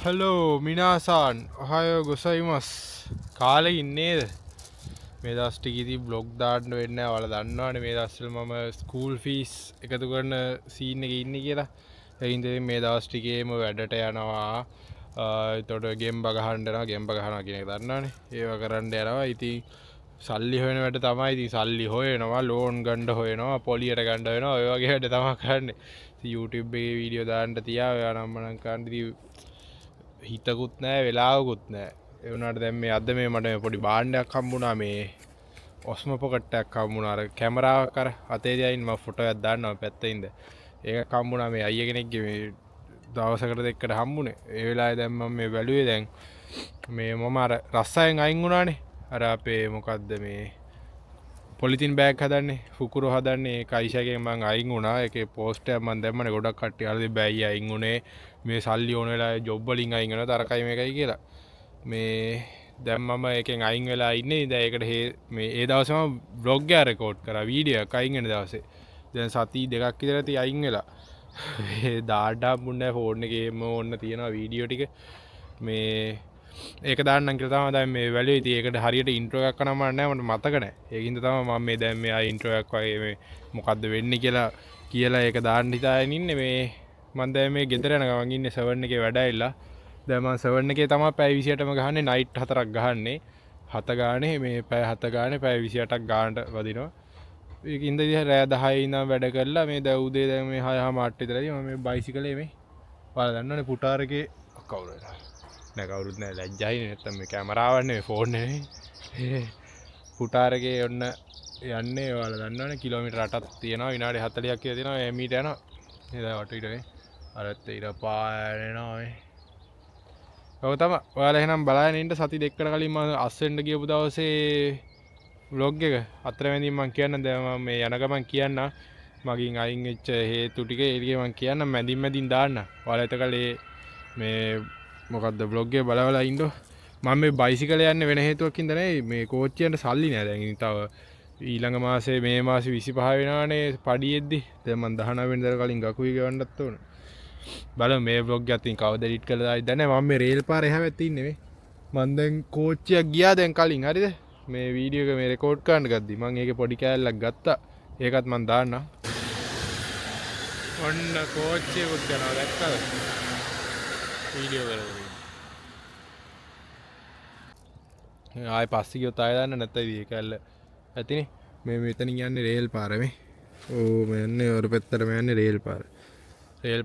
Hello, minasan. Ohayo gozaimasu. කාලේ ඉන්නේද? මේ දවස් ටිකේදී බ්ලොග් දාන්න වෙන්නේ නැහැ. ඔයාලා දන්නවනේ මේ දවස්වල මම ස්කූල් ෆීස් එකතු කරන සීන් එකේ ඉන්නේ කියලා. ඒ හින්දා මේ දවස් ටිකේම වැඩට යනවා. එතකොට ගෙම්බ ගහන්න යනවා. ගෙම්බ ගහනවා කියන එක දන්නවනේ. ඒව කරන්න යනවා. ඉතින් සල්ලි හොයන වැඩ තමයි. ඉතින් සල්ලි හොයනවා, ලෝන් ගන්න හොයනවා, පොලියට ගන්න වෙනවා. ඔය වගේ වැඩ තමයි කරන්නේ. ඉතින් YouTube එකේ වීඩියෝ දාන්න තියා ඔයා නම් මනම් කරන්න ඉතින් හිතකුත් නැහැ වෙලාවකුත් නැහැ. ඒ වුණාට දැන් මේ අද මේ මට පොඩි බාණ්ඩයක් හම්බුණා මේ ඔස්මෝ පොකට් එකක් හම්බුණා අර කැමරාවක් අර අතේ තියාගෙන මම ෆොටෝ එකක් දාන්නවා පැත්තේ ඉඳ. ඒකක් හම්බුණා මේ අයියා කෙනෙක්ගේ මේ දවසකට දෙකකට හම්බුනේ. ඒ වෙලාවේ දැන් මම මේ බැලුවේ දැන් මේ මම අර රස්සයෙන් අයින් වුණානේ. අර අපේ මොකද්ද මේ පොලිතින් බෑග් හදන්නේ ෆුකුරු හදන්නේ ඒක අයිෂාගෙන් මම අයින් වුණා. ඒකේ පෝස්ට් එකක් මම දැම්මනේ ගොඩක් කට්ටිය අර බෑයි අයින් වුණේ. මේ සල්ලි ඕන වෙලාවේ ජොබ් වලින් අයින් වෙනවා තරකයි මේකයි කියලා. මේ දැන් මම එකෙන් අයින් වෙලා ඉන්නේ. දැන් ඒකට මේ ඒ දවසේ මම vlog එක රෙකෝඩ් කරා වීඩියෝ එකක් අයින් වෙන දවසේ. දැන් සති දෙකක් විතර ඇති අයින් වෙලා. මේ දාඩ හම්බුන්නේ නැහැ ෆෝන් එකේම ඕන්න තියෙනවා වීඩියෝ ටික. මේ ඒක දාන්නම් කියලා තමයි දැන් මේ වැලුවේ. ඉතින් ඒකට හරියට ඉන්ට්‍රෝ එකක් කරන්න මම නැහැ මට මතක නැහැ. ඒකින්ද තමයි මම මේ දැන් මේ ඉන්ට්‍රෝ එකක් වගේ මේ මොකද්ද වෙන්නේ කියලා ඒක දාන්න හිතාගෙන ඉන්නේ. මේ මම දැන් මේ ගෙදර යන ගමන් ඉන්නේ 7 එකේ වැඩ ඇවිල්ලා. දැන් මම 7 එකේ තමයි පැය 28ම ගහන්නේ නයිට් 4ක් ගහන්නේ. 7 ගානේ මේ පැය 7 ගානේ පැය 28ක් ගානට වදිනවා. ඒකින්ද ඉතින් රෑ 10 ඉඳන් වැඩ කරලා මේ දැන් උදේ දැන් මේ 6:00 විතරදී මම මේ බයිසිකලේ මේ ඔයාලා දන්නවනේ පුටාරකේ කවුරු වෙලා නෑ කවුරුත් නෑ ලැජ්ජයි නැත්තම් මේ කැමරාවක් නෙවෙයි ෆෝන් නෙවෙයි පුටාරකේ ඔන්න යන්නේ ඔයාලා දන්නවනේ කිලෝමීටර් 8ක් තියෙනවා විනාඩි 40ක් කියලා තියෙනවා එමීට යනවා නේද වටේට මේ අරත් ඉර පායනවා මේ ඔය තමයි ඔයාලා එහෙනම් බලන්න ඉන්න සති දෙකකට කලින් මම අස්සෙන්ට ගියපු දවසේ vlog එක අතරමැදින් මම කියන්න දැන් මම මේ යන ගමන් කියන්න මගින් අයින් වෙච්ච හේතු ටික ඒකේ මම කියන්න මැදින් දාන්න ඔයාලා එතකල් මේ මොකද්ද vlog එක බලවලා ඉන්න මම මේ බයිසිකලේ යන්නේ වෙන හේතුවකින්ද නෙවෙයි මේ කෝච්චියට සල්ලි නෑ දැන් ඉතින් තව ඊළඟ මාසේ මේ මාසේ 25 වෙනවානේ පඩියෙද්දි දැන් මම 19 වෙනිදාට කලින් ගකුයි ගෙවන්නත් ඕන බලමු මේ vlog එක අතින් කවද එඩිට් කරලා දායිද නැහැ මම මේ රේල් පාර එහා පැත්තේ ඉන්නේ මේ මම දැන් කෝච්චියක් ගියා දැන් කලින් හරිද මේ වීඩියෝ එක මේ රෙකෝඩ් කරන්න ගද්දි මම ඒකේ පොඩි කෑල්ලක් ගත්තා ඒකත් මම දාන්නම් ඔන්න කෝච්චියකුත් යනවා දැක්කද වීඩියෝ කරලා ආයෙ පස්සේ ගියොත් ආයෙ දාන්න නැත්නම් ඒක ඇල්ල ඇතිනේ මේ මෙතනින් යන්නේ රේල් පාර මේ ඕ මේ යන්නේ ඔර පැත්තටම යන්නේ රේල්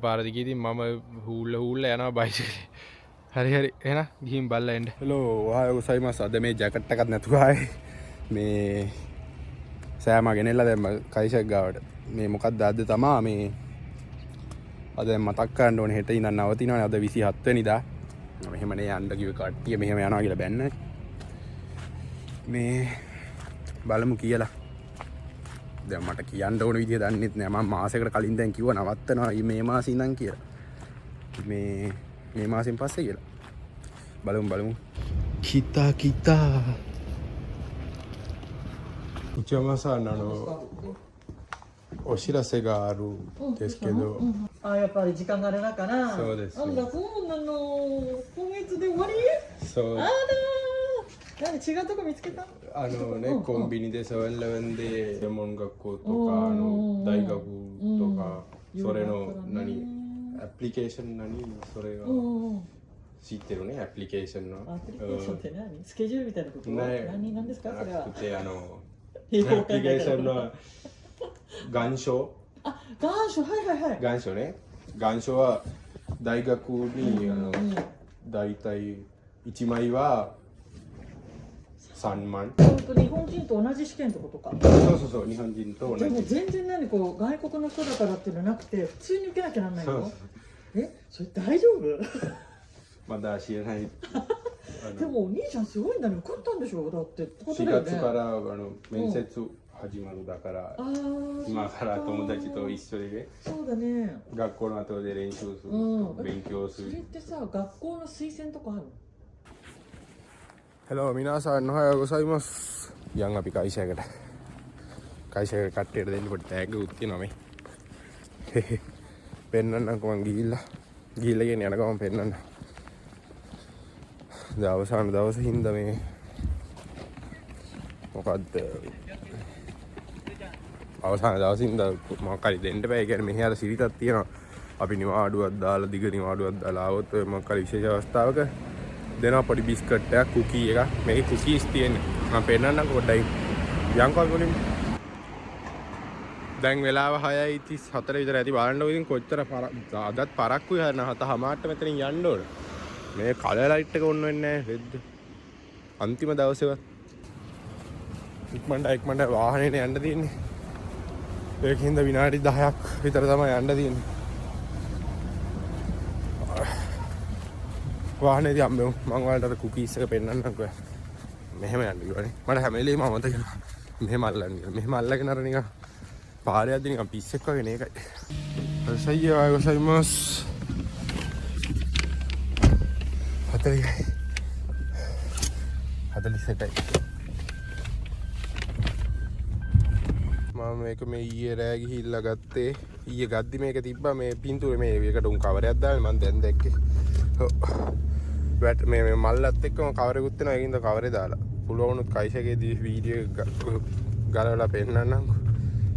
පාර දිගේ ඉතින් මම හූල්ල යනවා බයිසිකලේ හරි එහෙනම් ගිහින් බලලා එන්න හෙලෝ ඔහායෝ ගොසයිමස් අද මේ ජැකට් එකක් නැතුව ආයේ මේ සෑම ගෙනෙල්ලා දැම්ම කයිෂක් ගාවට මේ මොකක්ද අද තමා මේ අද මතක් කරන්න ඕනේ හෙට ඉඳන් නවතිනවනේ අද 27 වෙනිදා මෙහෙමනේ යන්න කිව්ව කට්ටිය මෙහෙම යනවා කියලා බැන්න මේ බලමු කියලා දැන් මට කියන්න ඕන විදිය දන්නෙත් නෑ මම මාසයකට කලින් දැන් කිව්වා නවත්තනවා මේ මාසෙ ඉඳන් කියලා මේ මාසෙන් පස්සේ කියලා බලමු කිතා uchama-sanお知らせがあるんですけどやっぱり時間があれだからそうですなんだそうなの今月で終わりそうあら何違うとこ見つけたねコンビニでセブンイレブンで専門学校とか大学とかそれの何アプリケーション何それが知ってるねアプリケーションのアプリケーションって何スケジュールみたいなこと何ですかそれはアプリケーションの願書願書はい願書ね願書は大学にだいたい1枚は3万日本人と同じ試験ってことかそう日本人と同じでも全然外国の人だからっていうのなくて普通に受けなきゃなんないのそれ大丈夫まだ知らないでもお兄ちゃんすごいんだね。受かったんでしょだってってこと4だよね。月から面接始まるだから、ああ。今から友達と一緒でね、そうだね。学校の後で練習する、勉強する。それってさ、学校の推薦とかあるの？ Hello, minasan, ohayou gozaimasu. Yang අපි කයිෂයකට කට්ටියට දෙන්න පොඩි තෑග්ගකුත් තියෙනවා මේ. පෙන්නන්නම්කෝ මං ගිහිල්ලා කියන යන ගමන් පෙන්නන්න. දැන් අවසාන දවසේ හින්දා මේ මොකද්ද අවසාන දවසේ හින්දා මොකක් හරි දෙන්න බෑ. ඒ කියන්නේ මෙහි අර සිරිතක් තියෙනවා. අපි නිවාඩුවක් දාලා දිග නිවාඩුවක් දාලා ආවොත් මොකක් හරි විශේෂ අවස්ථාවක දෙනවා පොඩි බිස්කට් එකක් කුකී එකක්. මේකේ කුකීස් තියෙන්නේ. මම පෙන්නන්නම් පොඩ්ඩයි. යන්කෝ කොලින්. දැන් වෙලාව 6:34 විතර ඇති. බලන්නකො ඉතින් කොච්චර අදත් පරක්කුයි හරින 7:00ට මෙතනින් යන්න ඕන. මේ කලර් ලයිට් එක ඔන්න වෙන්නේ නැහැ රෙද්ද. අන්තිම දවසේවත් ඉක්මනට වාහනේට යන්න තියෙන්නේ. ඒකින්ද විනාඩි 10ක් විතර තමයි යන්න තියෙන්නේ. වාහනේදී අම්මෝ මම ඔයාලට අර කුකීස් එක පෙන්නන්නම්කෝ. මෙහෙම යන්න කිව්වනේ. මට හැම වෙලේම අමතක වෙනවා. මෙහෙම අල්ලන්නේ. මෙහෙම අල්ලගෙන අර නිකන් පාරේ යද්දි නිකන් පිස්සෙක් වගේ නේ ඒකයි. සයිය ආයෝ සයිමස්. 40යි. 48යි. මම මේක මේ ඊයේ රෑ ගිහිල්ලා ගත්තේ. ඊයේ ගද්දි මේක තිබ්බා මේ පින්තූරේ මේ එකට උන් කවරයක් දාලා මම දැන් දැක්කේ. වැට මේ මල්ලත් එක්කම කවරෙකුත් වෙනවා. ඒකින්ද කවරේ දාලා. පුළුවන් වුණොත් කයිෂකේදී වීඩියෝ ගලවලා පෙන්නන්නම්කෝ.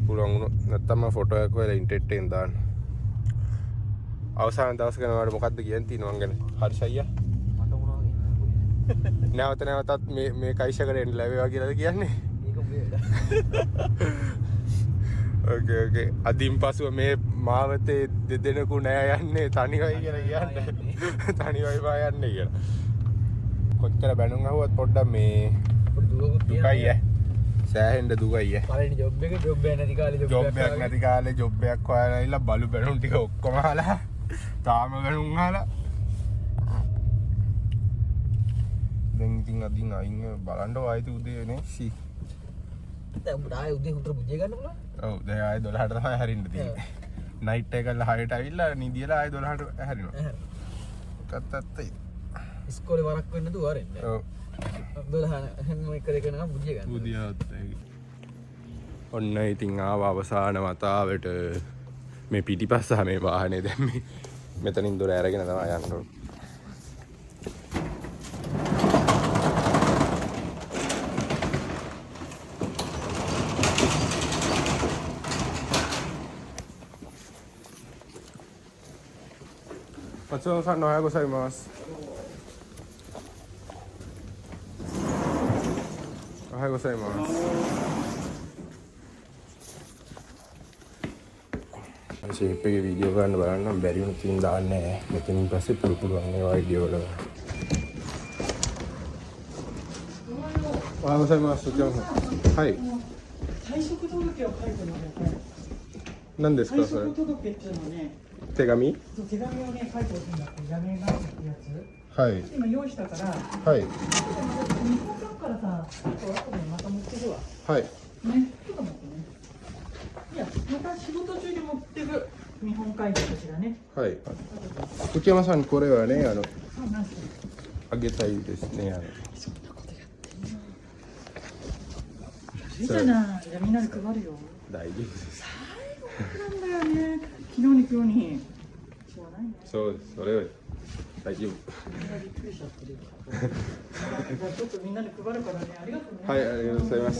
පුළුවන් වුණොත් නැත්තම් මම ෆොටෝ එකක් හොයලා ඉන්ටර්නෙට් එකෙන් දාන්න. අවසාන දවස් ගැන වල මොකද්ද කියන්න තියෙනව ගැන? හර්ෂ අයියා. මට මොනවද කියන්න? නැවතත් මේ කයිෂකට එන්න ලැබේවා කියලාද කියන්නේ? මේක උඹේ වැඩ. ඕකේ. අදින් පසුව මේ මාවතේ දෙදෙනෙකු නෑ යන්නේ තනිවයි කියලා කියන්නේ. තනිවයි බා යන්නේ කියලා. කොච්චර බැනුම් අහුවත් පොඩ්ඩක් මේ දුකයි ඈ. සෑහෙන්න දුකයි ඈ. පළවෙනි ජොබ් එක නැති කාලේ ජොබ් එකක් හොයලා ඉල්ල බලු බැනුම් ටික ඔක්කොම අහලා තාම බැනුම් අහලා දැන් ඉතින් අදින් අයින් බලන්න ආයිත් උදේ නේ සි දැන් උඹට ආයේ උදේ හුතර බුදිය ගන්න පුළුවන්. ඔව් දැන් ආයේ 12ට තමයි හැරින්න තියෙන්නේ. නයිට් එක කරලා 6ට ඇවිල්ලා නිදියලා ආයේ 12ට හැරිනවා. කත්තත්තයි. ඉස්කෝලේ වරක් වෙන්න නේද වරෙන්නේ. ඔව්. 12 හැම එක දෙක නම් බුදිය ගන්න. බුදියවත් ඒක. ඔන්න ඉතින් ආව අවසාන වතාවට මේ පිටිපස්ස මේ වාහනේ දැන් මේ මෙතනින් දොර ඇරගෙන තමයි යන්න ඕනේ. Matsuno-san, ohayou gozaimasu. Ohayou gozaimasu. Shape එකේ වීඩියෝ ගන්න බලන්න බැරි වුණත් ඉතින් දාන්නේ නැහැ. මෙතනින් පස්සේ පුළුවන් ඒවා වීඩියෝ වල. ohayou gozaimasu.はい。退職届を書いてもらって。何ですかそれ？退職届っていうのね。手紙？そう手紙をね書いてほしいんだって。辞めますってやつ。はい。今用意したから。はい。日本書くからさ、後でまた持ってくわ。はい。ね、ちょっと待ってね。いや、また仕事中に持ってく見本書いてこちらね。はい。内山さんこれはねあ、なんすか。あげたいですねそんなことやってんの。いいじゃない。じゃあみんなで配るよ。大丈夫ですなんだよね。昨日に今日に。しょうがないね。そうですそれは大丈夫みんなびっくりしちゃってる。じゃあちょっとみんなで配るからね。ありがとうね。はいありがとうございます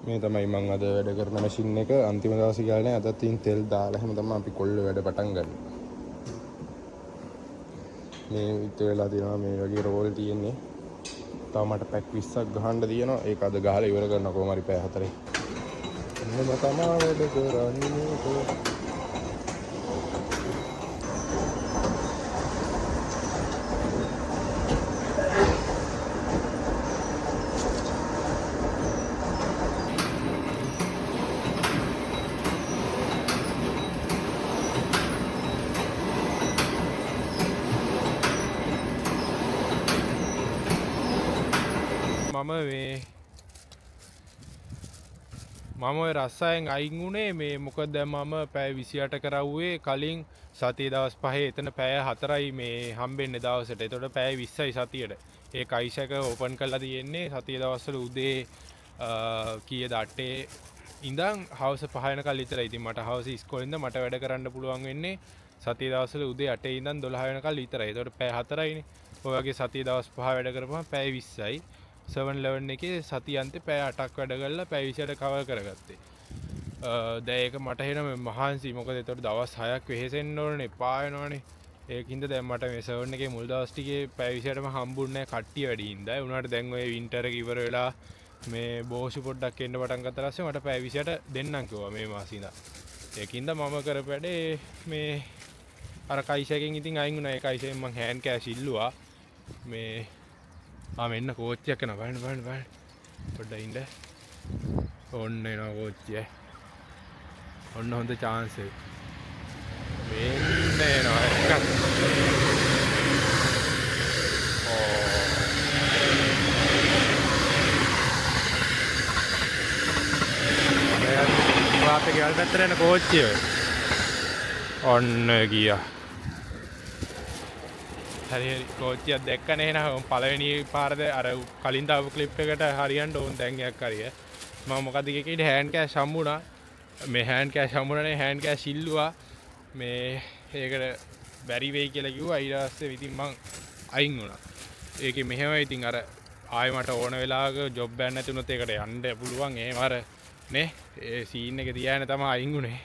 මේ තමයි මම අද වැඩ කරන මැෂින් එක අන්තිම දවසේ ගානේ අදත් තින් තෙල් දාලා හැම තමයි අපි කොල්ල වැඩ පටන් ගන්න. මේ විතර වෙලා තියෙනවා මේ වගේ රෝල් තියෙන්නේ. තව මට පැක් 20ක් ගහන්න තියෙනවා. ඒක අද ගහලා ඉවර කරනවා කොහොම හරි පැය 4යි. මෙහෙම තමයි වැඩ කරන්නේ. මම ඔය රස්සායෙන් අයින් වුණේ මේ මොකද මම පැය 28 කරවුවේ කලින් සතිය දවස් 5 එතන පැය 4යි මේ හම්බෙන්නේ දවසට. ඒතකොට පැය 20යි සතියට. ඒ කයිසක ඕපන් කරලා තියෙන්නේ සතිය දවස්වල උදේ කීයද 8 ඉඳන් හවස 5 වෙනකල් විතරයි. ඉතින් මට හවස ඉස්කෝලේ ඉඳන් මට වැඩ කරන්න පුළුවන් වෙන්නේ සතිය දවස්වල උදේ 8 ඉඳන් 12 වෙනකල් විතරයි. ඒතකොට පැය 4යිනේ. ඔය වගේ සතිය දවස් 5 වැඩ කරපුවම පැය 20යි. 7-11 එකේ සතියන්තේ පැය 8ක් වැඩ කරලා පැය 20ට කවර් කරගත්තේ. දැන් ඒක මට එන මහන්සි. මොකද ඒතකොට දවස් 6ක් වෙහෙසෙන්න ඕනේ, එපා වෙනවනේ. ඒකින්ද දැන් මට මේ සර්වන් එකේ මුල් දවස් ටිකේ පැය 20ටම හම්බුන්නේ නැහැ කට්ටිය වැඩි හින්දා. ඒ වුණාට දැන් ඔය වින්ටර් එක ඉවර වෙලා මේ බෝසු පොඩ්ඩක් එන්න පටන් ගත්තා ඊපස්සේ මට පැය 20ට දෙන්නම් කිව්වා මේ මාසේ ඉඳන්. ඒකින්ද මම කරපු වැඩේ මේ අර කයිසයෙන් ඉතින් අයින් වුණා. ඒ කයිසයෙන් මං හෑන්ඩ් කෑෂ් ඉල්ලුවා. මේ මෙන්න කෝච්චියක් යනවා බලන්න පොඩ්ඩක් ඉන්න. ඔන්න එනවා කෝච්චිය. ඔන්න හොඳ chance එක. මෙන්න එනවා එකක්. අපේ ගෙවල් පැත්තට යන කෝච්චිය. ඔන්න ගියා. හරි කෝච්චියක් දැක්කනේ එහෙනම් පළවෙනි පාරද අර කලින් දාපු ක්ලිප් එකට හරියන්න ඕන දැන් එකක් හරිය. මම මොකද කිව්වේ හෑන්ඩ් කෑෂ් හම්බුණා. මේ හෑන්ඩ් කෑෂ් හම්බුණානේ හෑන්ඩ් කෑෂ් ඉල්ලුවා. මේ ඒකට බැරි වෙයි කියලා කිව්වා. ඊට පස්සේ ඉතින් මං අයින් වුණා. ඒකේ මෙහෙම ඉතින් අර ආයෙ මට ඕන වෙලාවක ජොබ් එකක් නැති වුණොත් ඒකට යන්න පුළුවන්. එහෙම අර නේ ඒ සීන් එක තියාගෙන තමයි අයින් වුණේ.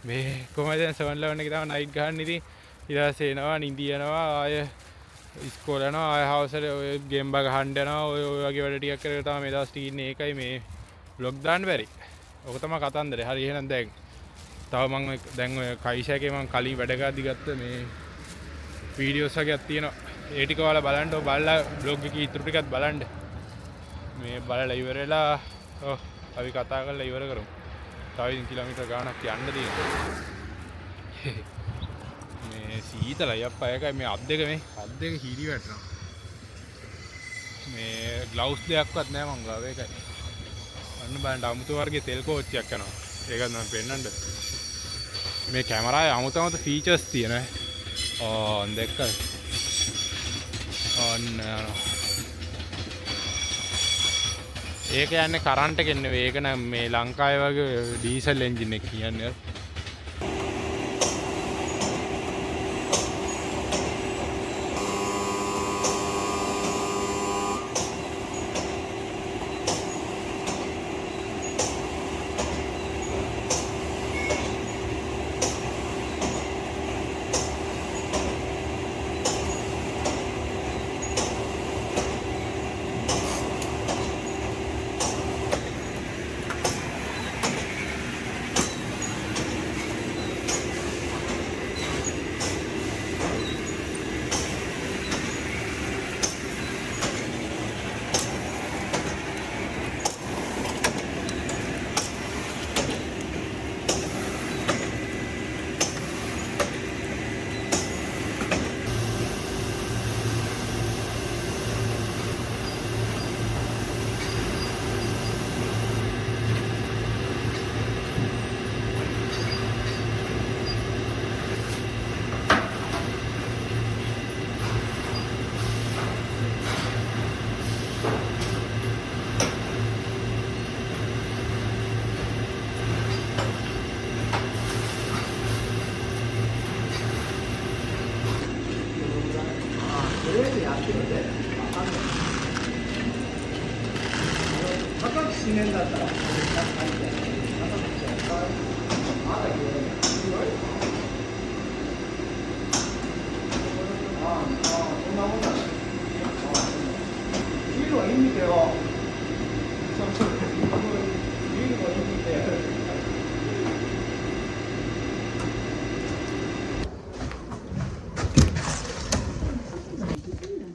මේ කොහමද දැන් 7-11 එකේ තමයි නයිට් ගහන්න ඉතින් ඊට පස්සේ එනවා නිදි යනවා ආය ඉස්කෝල යනවා ආය හවසට ඔය ගේම් බා ගහන්න යනවා ඔය වගේ වැඩ ටිකක් කරලා තමයි මේ දවස් ටික ඉන්නේ. ඒකයි මේ vlog දාන්න බැරි. ඔක තමයි කතන්දරේ. හරි එහෙනම් දැන් තව මම දැන් ඔය කයිෂාගේ මම කලින් වැඩ කරද්දි ගත්ත මේ වීඩියෝස් වගේක් තියෙනවා. ඒ ටික ඔයාලා බලන්න. ඔය බලලා vlog එකේ ඉතුරු ටිකත් බලන්න. මේ බලලා ඉවර වෙලා අපි කතා කරලා ඉවර කරමු. තව ඉතින් කිලෝමීටර් ගාණක් යන්න තියෙනවා. මේ සීතලයි අප්පා ඒකයි මේ අත් දෙක හිරි වැටෙනවා. මේ ග්ලව්ස් දෙකක්වත් නැහැ මං ගාව ඒකයි. අන්න බලන්න අමුතු වර්ගයේ තෙල් කෝච්චියක් යනවා. ඒකත් මම පෙන්නන්නද. මේ කැමරාවේ අමුතු ෆීචර්ස් තියෙනවා. දැක්කද? ඔන්න ඒක යන්නේ කරන්ට් එකෙන් නෙවෙයි. ඒක නම් මේ ලංකාවේ වගේ ඩීසල් එන්ජින් එක කියන්නේ.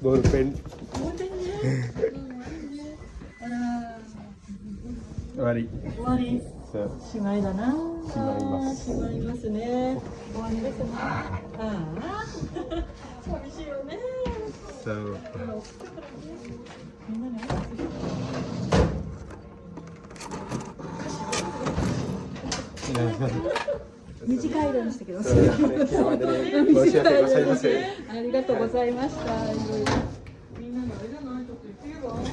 Bolpen. Wari. Wari. しまいだな。しまいます。しまいますね。終わりですね。ああ。寂しいよね。So みんなに挨拶して短い間にしたけど、今日までに申し訳ございません。ありがとうございました。いろいろみんなにあれじゃない、ちょっと言ってよ。ご飯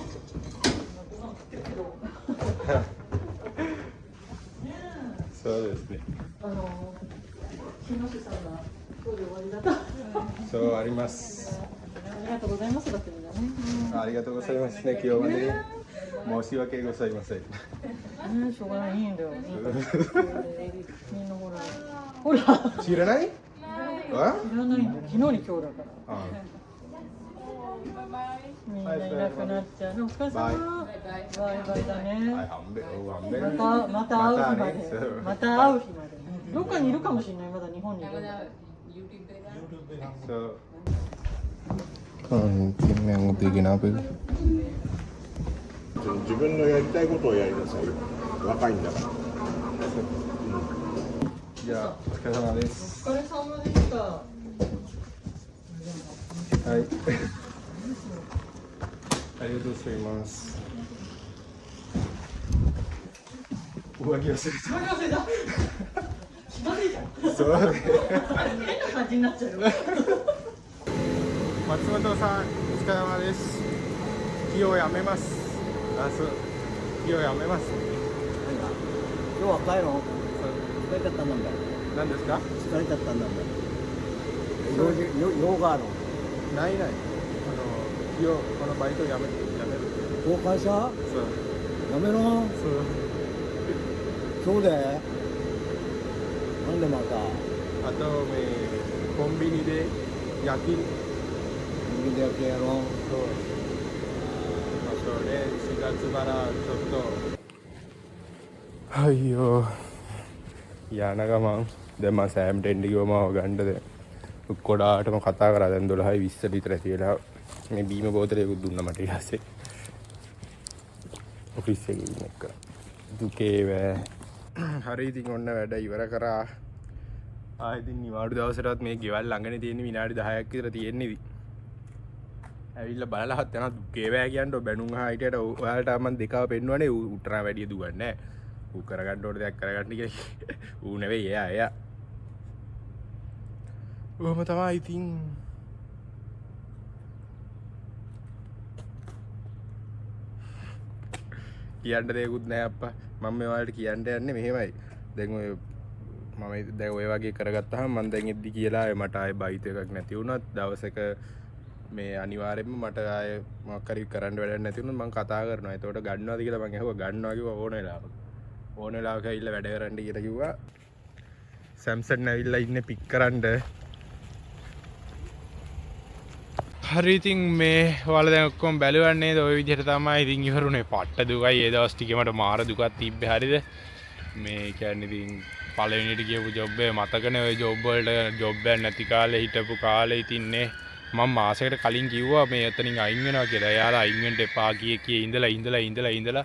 食ってるけど。そうですね。木下さんが今日で終わりだった。そうあります。ありがとうございますだってみんなね。ありがとうございますね。今日まで申し訳ございません。しょうがないんだよ。みんなほら。知らない？あ？知らないんだよ。昨日に今日だから。あ。みんないなくなっちゃう。お疲れ様。バイバイだね。また会う日まで。また会う日まで。どっかにいるかもしれない。まだ日本にいる。そう。yang bikin apa itu? 自分のやりたいことをやりなさいよ。若いんだから。じゃあお疲れ様です。お疲れ様でした。はい。ありがとうございます。上着忘れた。気まずいじゃん。そうね。変な感じになっちゃうよ。松本さん、お疲れ様です。火をやめます。火をやめます。今日は帰ろう。疲れちゃったんだもん。何ですか？疲れちゃったんだもん。用がある。ないない。火をこのバイトやめる。この会社？そう。やめろ。そう。今日で？なんでまた？あとコンビニで夜勤。海でやってやろう。そう。それ4月からちょっとはいよයන ගමන් දැන් මම සෑම්ට එන්න කිව්වම ගන්නද ඔක්කොලාටම කතා කරා දැන් 12යි 20 විතර කියලා මේ බීම බෝතලයකුත් දුන්නා මට ඊට පස්සේ ඔෆිස් එකේ ඉන්න එක දුකේ වේ හරි ඉතින් ඔන්න වැඩ ඉවර කරා ආයෙ ඉතින් නිවාඩු දවසටවත් මේ ගෙවල් ළඟනේ තියෙන විනාඩි 10ක් විතර තියෙන්නේ ඉතින් ඇවිල්ලා බලලහත් යනවා දුකේ වේ කියන්න බැනුම් අහයිටට ඔයාලට මම දෙකව පෙන්වන්නේ උටරා වැඩි දුවන්නේ නැහැ ඌ කරගන්න ඕන දෙයක් කරගන්න කියලා ඌ නෙවෙයි එයා ඔහොම තමයි ඉතින් කියන්න දෙයක්වත් නැහැ අප්පා මම මේ ඔයාලට කියන්න යන්නේ මෙහෙමයි දැන් ඔය මම දැන් ඔය වගේ කරගත්තාම මම දැන් එද්දි කියලා මට ආයේ බයිත් එකක් නැති වුණත් දවසක මේ අනිවාර්යෙන්ම මට ආයේ මොකක් හරි කරන්න වැඩක් නැති වුණොත් මම කතා කරනවා. ඒතකොට ගන්නවද කියලා මම ඇහුවා. ගන්නවා කිව්වා ඕන වෙලාවක. ඕන වෙලාවක ඇවිල්ලා වැඩ කරන්න කියලා කිව්වා. සැම්සන් ඇවිල්ලා ඉන්නේ පික් කරන්න. හරි ඉතින් මේ ඔයාලා දැන් ඔක්කොම බැලුවා නේද? ওই විදිහට තමයි ඉතින් ඉවරුනේ. පට්ට දුකයි. ඒ දවස් ටිකේ මට මාර දුකක් තිබ්බේ. හරිද? මේ කියන්නේ ඉතින් පළවෙනිට කියපු ජොබ් එක මතකනේ. ওই ජොබ් වලට ජොබ් එකක් නැති කාලේ හිටපු කාලේ ඉතින් නේ මම මාසයකට කලින් කිව්වා මේ එතනින් අයින් වෙනවා කියලා. එයාලා අයින් වෙන්න එපා කියේ ඉඳලා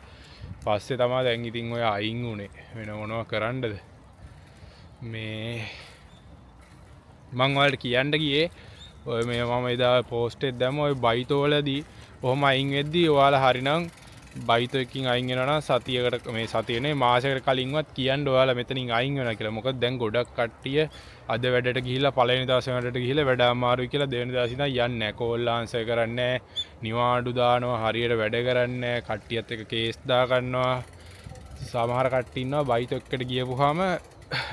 පස්සේ තමයි දැන් ඉතින් ඔය අයින් උනේ. වෙන මොනවා කරන්නද? මේ මම ඔයාලට කියන්න ගියේ ඔය මේ මම එදා පෝස්ට් එක දැම්ම ඔය බයිතෝ වලදී ඔහොම අයින් වෙද්දී ඔයාලා හරිනම් බයිතෝ එකකින් අයින් වෙනවා නම් සතියකට මේ සතියනේ මාසයකට කලින්වත් කියන්න ඔයාලා මෙතනින් අයින් වෙනවා කියලා. මොකද දැන් ගොඩක් කට්ටිය අද වැඩට ගිහිල්ලා පළවෙනි දවසේ වැඩට ගිහිල්ලා වැඩ අමාරුයි කියලා දෙවෙනි දවසේ ඉඳන් යන්නේ නැහැ. කෝල් ආන්සර් කරන්නේ නැහැ. නිවාඩු දානවා. හරියට වැඩ කරන්නේ නැහැ. කට්ටියත් එක්ක කේස් දා ගන්නවා. සමහර කට්ටිය ඉන්නවා බයිතෝ එක්කට ගියපුවාම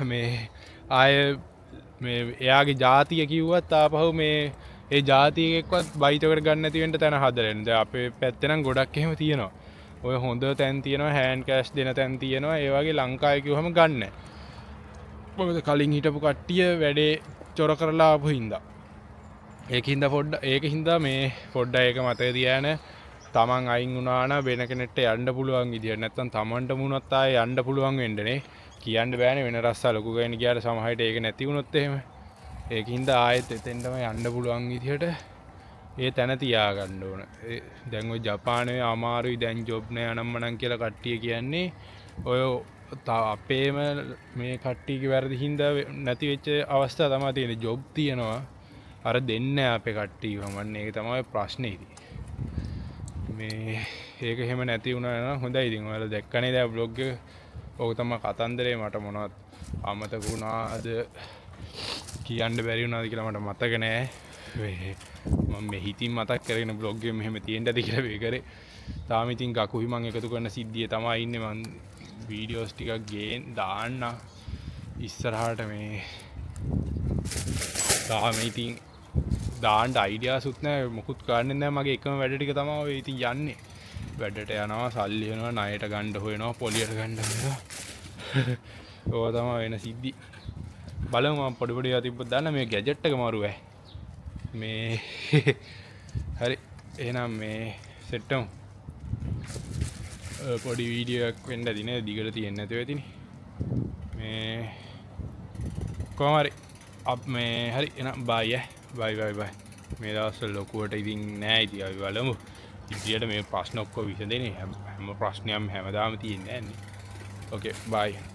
මේ ආය මේ එයාගේ ජාතිය කිව්වත් ආපහු මේ ඒ ජාතියකෙක්වත් බයිතෝකට ගන්න නැති වෙන්න තැන හදලා ඉන්නේ. දැන් අපේ පැත්තේ නම් ගොඩක් එහෙම තියෙනවා. ඔය හොඳ තැන් තියෙනවා හෑන්ඩ් කෑෂ් දෙන තැන් තියෙනවා. ඒ වගේ ලංකාවේ කිව්වම ගන්න නැහැ. මොකද කලින් හිටපු කට්ටිය වැඩේ චොර කරලා ආපු හින්දා. ඒකින්ද මේ පොඩ්ඩක් ඒක මතක තියාගෙන තමන් අයින් වුණා නම් වෙන කෙනෙක්ට යන්න පුළුවන් විදියට නැත්නම් තමන්ට මුණත් ආයේ යන්න පුළුවන් වෙන්නනේ. කියන්න බෑනේ වෙන රස්සා ලොකු කෙනෙක් ගියාට සමහරවිට ඒක නැති වුණොත් එහෙම. ඒකින්ද ආයෙත් එතෙන්ටම යන්න පුළුවන් විදියට ඒ තැන තියාගන්න ඕන. දැන් ඔය ජපානයේ අමාරුයි දැන් ජොබ් නෑ අනම්මනම් කියලා කට්ටිය කියන්නේ ඔය අපේම මේ කට්ටියගේ වැරදි හින්දා නැති වෙච්ච අවස්ථා තමයි තියෙන්නේ. ජොබ් තියෙනවා අර දෙන්න අපේ කට්ටිය මන්නේ ඒක තමයි ප්‍රශ්නේ ඉතින් මේ ඒක එහෙම නැති වුණා නම් හොඳයි ඉතින් ඔයාලා දැක්කනේ දැන් vlog එක ඕක තමයි කතන්දරේ මට මොනවද අමතක වුණාද කියන්න බැරි වුණාද කියලා මට මතක නෑ මම මේ හිතින් මතක් කරගෙන vlog එක මෙහෙම තියෙන්න ඇති කියලා මේ කරේ තාම ඉතින් ගකුයි මම එකතු කරන සිද්ධිය තමයි ඉන්නේ මම වීඩියෝස් ටිකක් ගේන් දාන්න ඉස්සරහට මේ තාම ඉතින් දාන්න අයිඩියාසුත් නැහැ මොකුත් ගන්නෙ නැහැ මගේ එකම වැඩ ටික තමයි ඔය ඉතින් යන්නේ වැඩට යනවා සල්ලි වෙනවා ණයට ගන්න හොයනවා පොලියට ගන්න හොයනවා ඕවා තමයි වෙන සිද්ධි බලමු මම පොඩි පොඩි ඒවා තිබ්බොත් දාන්න මේ ගැජට් එක මාරු මේ හරි එහෙනම් මේ සෙට්ටමු පොඩි වීඩියෝ එකක් වෙන්න ඇති නේද දිගට තියෙන්නේ නැතුව ඇතිනේ මේ කොහොම හරි මේ හරි එහෙනම් බයි බයි මේ දවස්වල ලොකුවට ඉතින් නෑ ඉතින් අපි බලමු ඉතින් මේ ප්‍රශ්න ඔක්කොම විසඳෙන්නේ හැම ප්‍රශ්නයක්ම හැමදාම තියෙන්නේ නෑනේ ඕකේ බයි